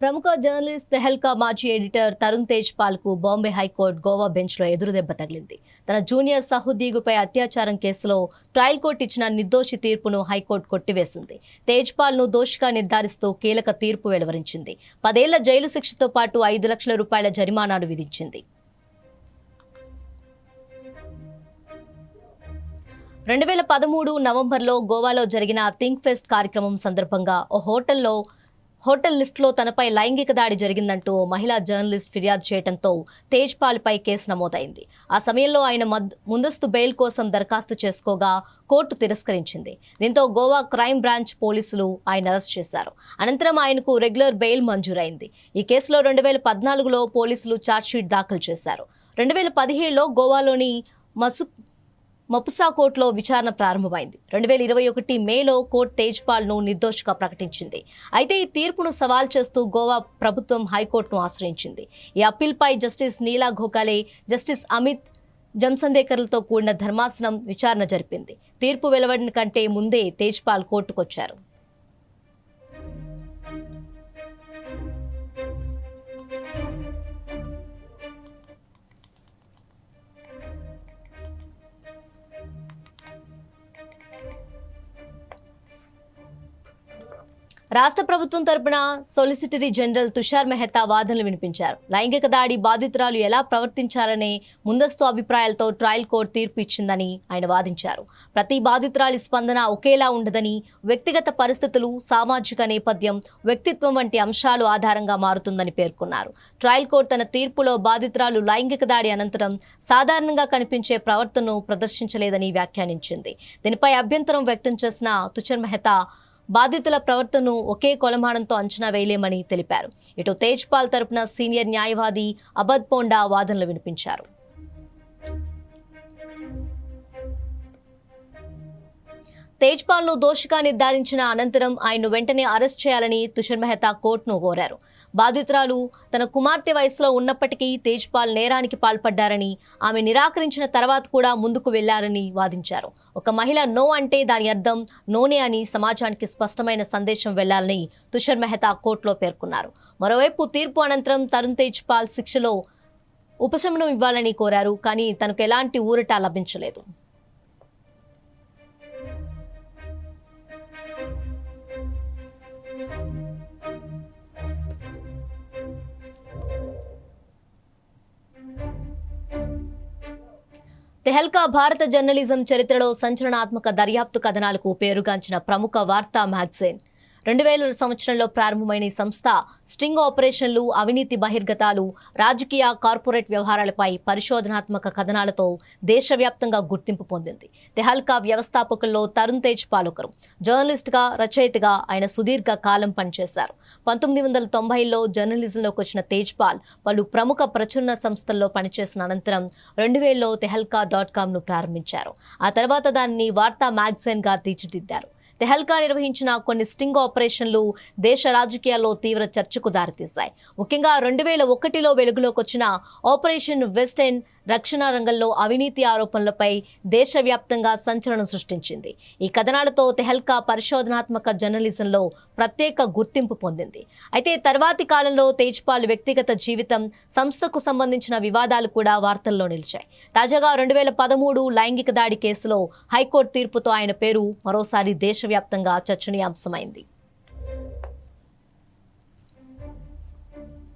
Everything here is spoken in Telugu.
ప్రముఖ జర్నలిస్ట్ తెహల్కా మాజీ ఎడిటర్ తరుణ్ తేజ్ పాల్ కు బాంబే హైకోర్టు గోవా బెంచ్ లో ఎదురుదెబ్బ తగిలింది. తన జూనియర్ సహోద్యోగిపై అత్యాచారం కేసులో ట్రయల్ కోర్టు ఇచ్చిన నిర్దోషి తీర్పును హైకోర్టు కొట్టివేసింది. తేజ్ పాల్ ను దోషిగా నిర్ధారిస్తూ కీలక తీర్పు వెలువరించింది. 10 ఏళ్ల జైలు శిక్షతో పాటు 5 లక్షల రూపాయల జరిమానాను విధించింది. 2013 నవంబర్లో గోవాలో జరిగిన థింక్ ఫెస్ట్ కార్యక్రమం సందర్భంగా ఓ హోటల్ లిఫ్ట్లో తనపై లైంగిక దాడి జరిగిందంటూ మహిళా జర్నలిస్ట్ ఫిర్యాదు చేయడంతో తేజ్ పాల్ పై కేసు నమోదైంది. ఆ సమయంలో ఆయన ముందస్తు బెయిల్ కోసం దరఖాస్తు చేసుకోగా కోర్టు తిరస్కరించింది. దీంతో గోవా క్రైమ్ బ్రాంచ్ పోలీసులు ఆయన అరెస్ట్ చేశారు. అనంతరం ఆయనకు రెగ్యులర్ బెయిల్ మంజూరైంది. ఈ కేసులో 2014లో పోలీసులు ఛార్జ్షీట్ దాఖలు చేశారు. 2017లో గోవాలోని మపుసా కోర్టులో విచారణ ప్రారంభమైంది. 2021 మేలో కోర్టు తేజ్ పాల్ ను నిర్దోషిగా ప్రకటించింది. అయితే ఈ తీర్పును సవాల్ చేస్తూ గోవా ప్రభుత్వం హైకోర్టును ఆశ్రయించింది. ఈ అప్పీల్పై జస్టిస్ నీలా ఘోకాలే, జస్టిస్ అమిత్ జమ్సందేకర్లతో కూడిన ధర్మాసనం విచారణ జరిపింది. తీర్పు వెలువడిన కంటే ముందే తేజ్ పాల్ కోర్టుకొచ్చారు. రాష్ట్ర ప్రభుత్వం తరపున సొలిసిటరీ జనరల్ తుషార్ మెహతా వాదనలు వినిపించారు. లైంగిక దాడి బాధితురాలు ఎలా ప్రవర్తించాలనే ముందస్తు అభిప్రాయాలతో ట్రయల్ కోర్టు తీర్పు ఇచ్చిందని ఆయన వాదించారు. ప్రతి బాధితురాలి స్పందన ఒకేలా ఉండదని, వ్యక్తిగత పరిస్థితులు, సామాజిక నేపథ్యం, వ్యక్తిత్వం వంటి అంశాలు ఆధారంగా మారుతుందని పేర్కొన్నారు. ట్రయల్ కోర్టు తన తీర్పులో బాధితురాలు లైంగిక దాడి అనంతరం సాధారణంగా కనిపించే ప్రవర్తనను ప్రదర్శించలేదని వ్యాఖ్యానించింది. దీనిపై అభ్యంతరం వ్యక్తం చేసిన తుషార్ మెహతా బాధితుల ప్రవర్తనను ఒకే కొలమానంతో అంచనా వేయలేమని తెలిపారు. ఇటు తేజ్ పాల్ తరపున సీనియర్ న్యాయవాది అబద్ పోండా వాదనలు వినిపించారు. తేజ్ పాల్ ను దోషిగా నిర్ధారించిన అనంతరం ఆయన్ను వెంటనే అరెస్ట్ చేయాలని తుషార్ మెహతా కోర్టును కోరారు. బాధితురాలు తన కుమార్తె వయసులో ఉన్నప్పటికీ తేజ్ పాల్ నేరానికి పాల్పడ్డారని, ఆమె నిరాకరించిన తర్వాత కూడా ముందుకు వెళ్లారని వాదించారు. ఒక మహిళ నో అంటే దాని అర్థం నోనే అని సమాజానికి స్పష్టమైన సందేశం వెళ్లాలని తుషార్ మెహతా కోర్టులో పేర్కొన్నారు. మరోవైపు తీర్పు అనంతరం తరుణ్ తేజ్ పాల్ శిక్షలో ఉపశమనం ఇవ్వాలని కోరారు. కానీ తనకు ఎలాంటి ఊరట లభించలేదు. తెహల్కా భారత జర్నలిజం చరిత్రలో సంచలనాత్మక దర్యాప్తు కథనాలకు పేరుగాంచిన ప్రముఖ వార్తా మ్యాగజైన్. 2000 సంవత్సరంలో ప్రారంభమైన ఈ సంస్థ స్ట్రింగ్ ఆపరేషన్లు, అవినీతి బహిర్గతాలు, రాజకీయ, కార్పొరేట్ వ్యవహారాలపై పరిశోధనాత్మక కథనాలతో దేశవ్యాప్తంగా గుర్తింపు పొందింది. తెహల్కా వ్యవస్థాపకుల్లో తరుణ్ తేజ్ పాల్ ఒకరు. జర్నలిస్ట్గా, రచయితగా ఆయన సుదీర్ఘ కాలం పనిచేశారు. 1990లో జర్నలిజంలోకి వచ్చిన తేజ్ పాల్ పలు ప్రముఖ ప్రచురణ సంస్థల్లో పనిచేసిన అనంతరం 2000లో tehalka.com ప్రారంభించారు. ఆ తర్వాత దానిని వార్తా మ్యాగజైన్గా తీర్చిదిద్దారు. తెహల్కా నిర్వహించిన కొన్ని స్టింగ్ ఆపరేషన్లు దేశ రాజకీయాల్లో తీవ్ర చర్చకు దారితీశాయి. ముఖ్యంగా 2001లో వెలుగులోకి వచ్చిన ఆపరేషన్ వెస్ట్ ఎండ్ రక్షణ రంగంలో అవినీతి ఆరోపణలపై దేశవ్యాప్తంగా సంచలనం సృష్టించింది. ఈ కథనాలతో తెహల్కా పరిశోధనాత్మక జర్నలిజంలో ప్రత్యేక గుర్తింపు పొందింది. అయితే తర్వాతి కాలంలో తేజ్ పాల్ వ్యక్తిగత జీవితం, సంస్థకు సంబంధించిన వివాదాలు కూడా వార్తల్లో నిలిచాయి. తాజాగా 2013 లైంగిక దాడి కేసులో హైకోర్టు తీర్పుతో ఆయన పేరు మరోసారి దేశవ్యాప్తంగా చర్చనీయాంశమైంది.